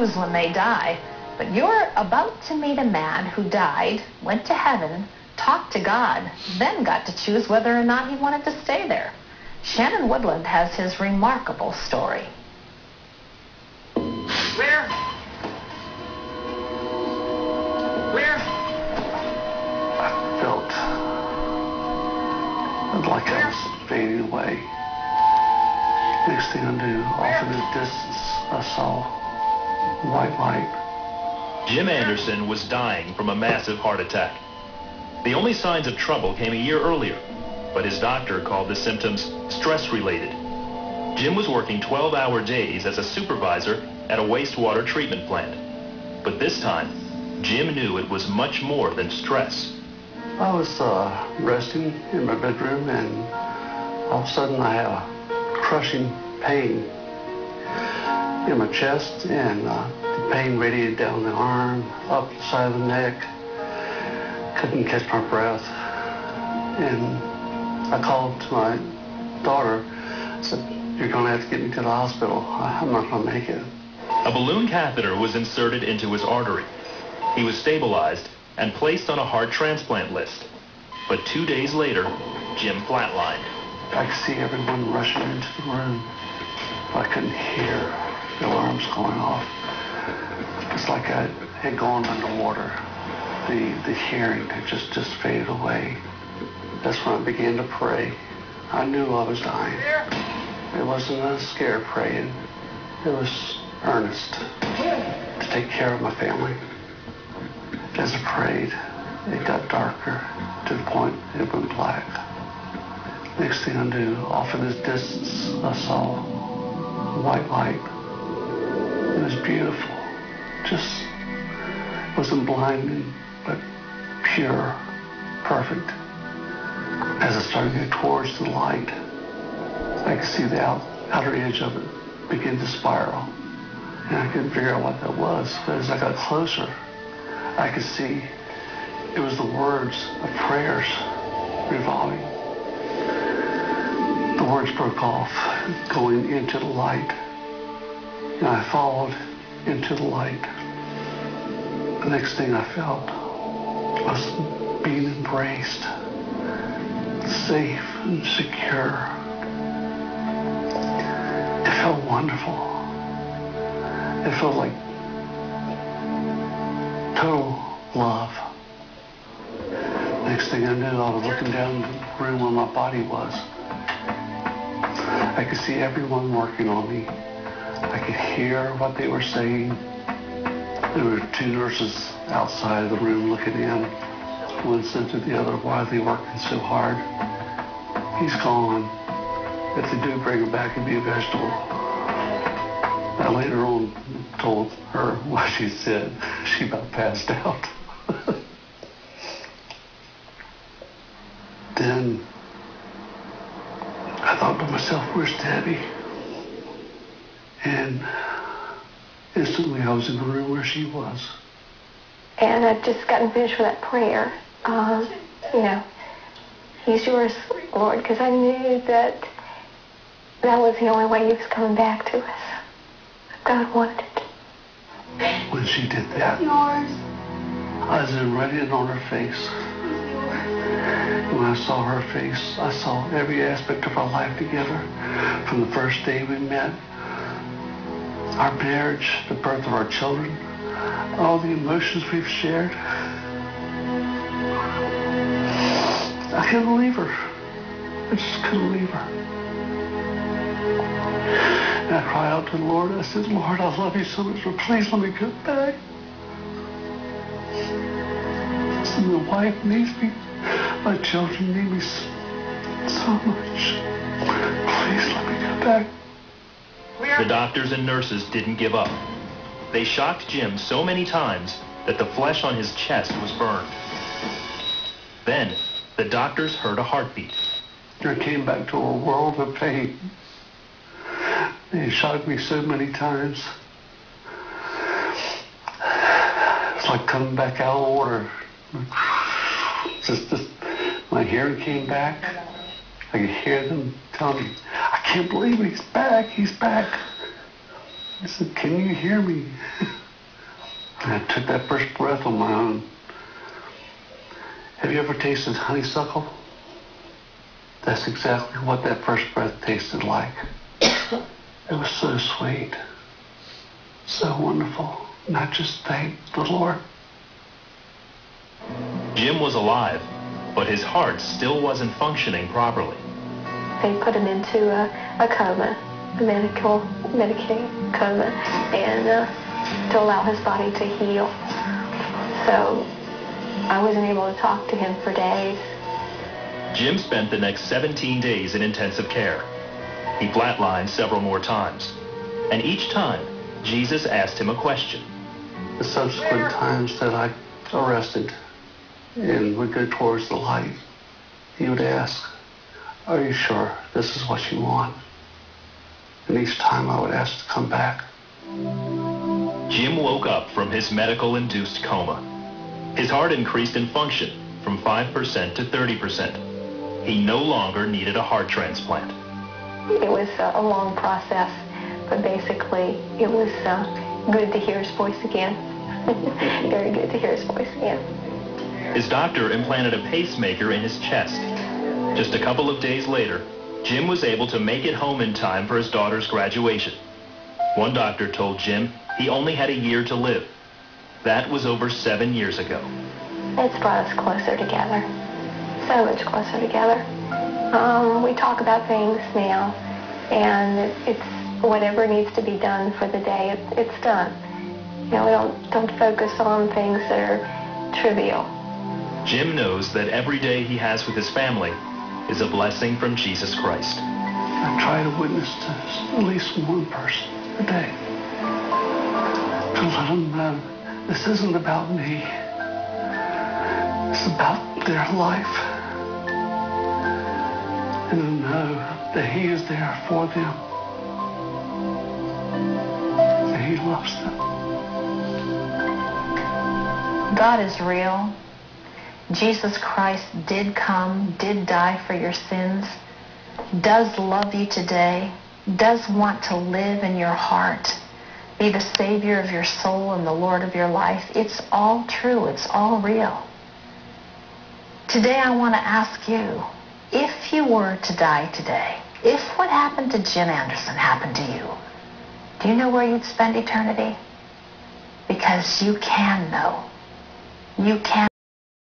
choose when they die, but you're about to meet a man who died, went to heaven, talked to God, then got to choose whether or not he wanted to stay there. Shannon Woodland has his remarkable story. Where? I felt like I was fading away. Next thing I knew, off in the distance, I saw white light. Jim Anderson was dying from a massive heart attack. The only signs of trouble came a year earlier, but his doctor called the symptoms stress-related. Jim was working 12-hour days as a supervisor at a wastewater treatment plant. But this time, Jim knew it was much more than stress. I was resting in my bedroom, and all of a sudden I had a crushing pain in my chest, and the pain radiated down the arm, up the side of the neck. Couldn't catch my breath. And I called to my daughter. I said, "You're going to have to get me to the hospital. I'm not going to make it." A balloon catheter was inserted into his artery. He was stabilized and placed on a heart transplant list. But 2 days later, Jim flatlined. I could see everyone rushing into the room. I couldn't hear the alarms going off. It's like I had gone underwater. The hearing had just faded away. That's when I began to pray. I knew I was dying. It wasn't a scared praying. It was earnest to take care of my family. As I prayed, it got darker to the point it went black. Next thing I knew, off in the distance, I saw white light. It was beautiful. Just wasn't blinding, but pure, perfect. As I started to get towards the light, I could see the outer edge of it begin to spiral. And I couldn't figure out what that was. But as I got closer, I could see it was the words of prayers revolving. The words broke off, going into the light. And I followed into the light. The next thing I felt was being embraced, safe and secure. It felt wonderful. It felt like total love. Next thing I knew, I was looking down the room where my body was. I could see everyone working on me. I could hear what they were saying. There were two nurses outside of the room looking in. One said to the other, "Why are they working so hard? He's gone. If they do bring him back, he'll be a vegetable." I later on told her what she said. She about passed out. Then I thought to myself, "Where's Debbie?" And instantly I was in the room where she was. And I'd just gotten finished with that prayer. He's yours, Lord, because I knew that was the only way he was coming back to us. God wanted it. When she did that, I was ready on her face. When I saw her face, I saw every aspect of our life together. From the first day we met, our marriage, the birth of our children, all the emotions we've shared. I couldn't believe her. I just couldn't believe her. And I cried out to the Lord. I said, "Lord, I love you so much, but please let me go back. So my wife needs me. My children need me so much. Please let me go back." The doctors and nurses didn't give up. They shocked Jim so many times that the flesh on his chest was burned. Then, the doctors heard a heartbeat. I came back to a world of pain. They shocked me so many times. It's like coming back out of water. Just my hearing came back. I could hear them tell me, "I can't believe he's back, he's back." I said, "Can you hear me?" And I took that first breath on my own. Have you ever tasted honeysuckle? That's exactly what that first breath tasted like. It was so sweet, so wonderful. And I just thanked the Lord. Jim was alive, but his heart still wasn't functioning properly. They put him into a coma, a medicated coma, and to allow his body to heal. So I wasn't able to talk to him for days. Jim spent the next 17 days in intensive care. He flatlined several more times, and each time, Jesus asked him a question. The subsequent times that I arrested and would go towards the light, he would ask, "Are you sure this is what you want?" And each time I would ask to come back. Jim woke up from his medical-induced coma. His heart increased in function from 5% to 30%. He no longer needed a heart transplant. It was a long process, but basically it was good to hear his voice again. Very good to hear his voice again. His doctor implanted a pacemaker in his chest. Just a couple of days later, Jim was able to make it home in time for his daughter's graduation. One doctor told Jim he only had a year to live. That was over 7 years ago. It's brought us closer together, so much closer together. We talk about things now, and it's whatever needs to be done for the day, it's done. You know, we don't focus on things that are trivial. Jim knows that every day he has with his family is a blessing from Jesus Christ. I try to witness to at least one person a day, to let them know this isn't about me. It's about their life. And to know that He is there for them. That He loves them. God is real. Jesus Christ did come, did die for your sins, does love you today, does want to live in your heart, be the Savior of your soul and the Lord of your life. It's all true. It's all real. Today I want to ask you, if you were to die today, if what happened to Jim Anderson happened to you, do you know where you'd spend eternity? Because you can know. You can.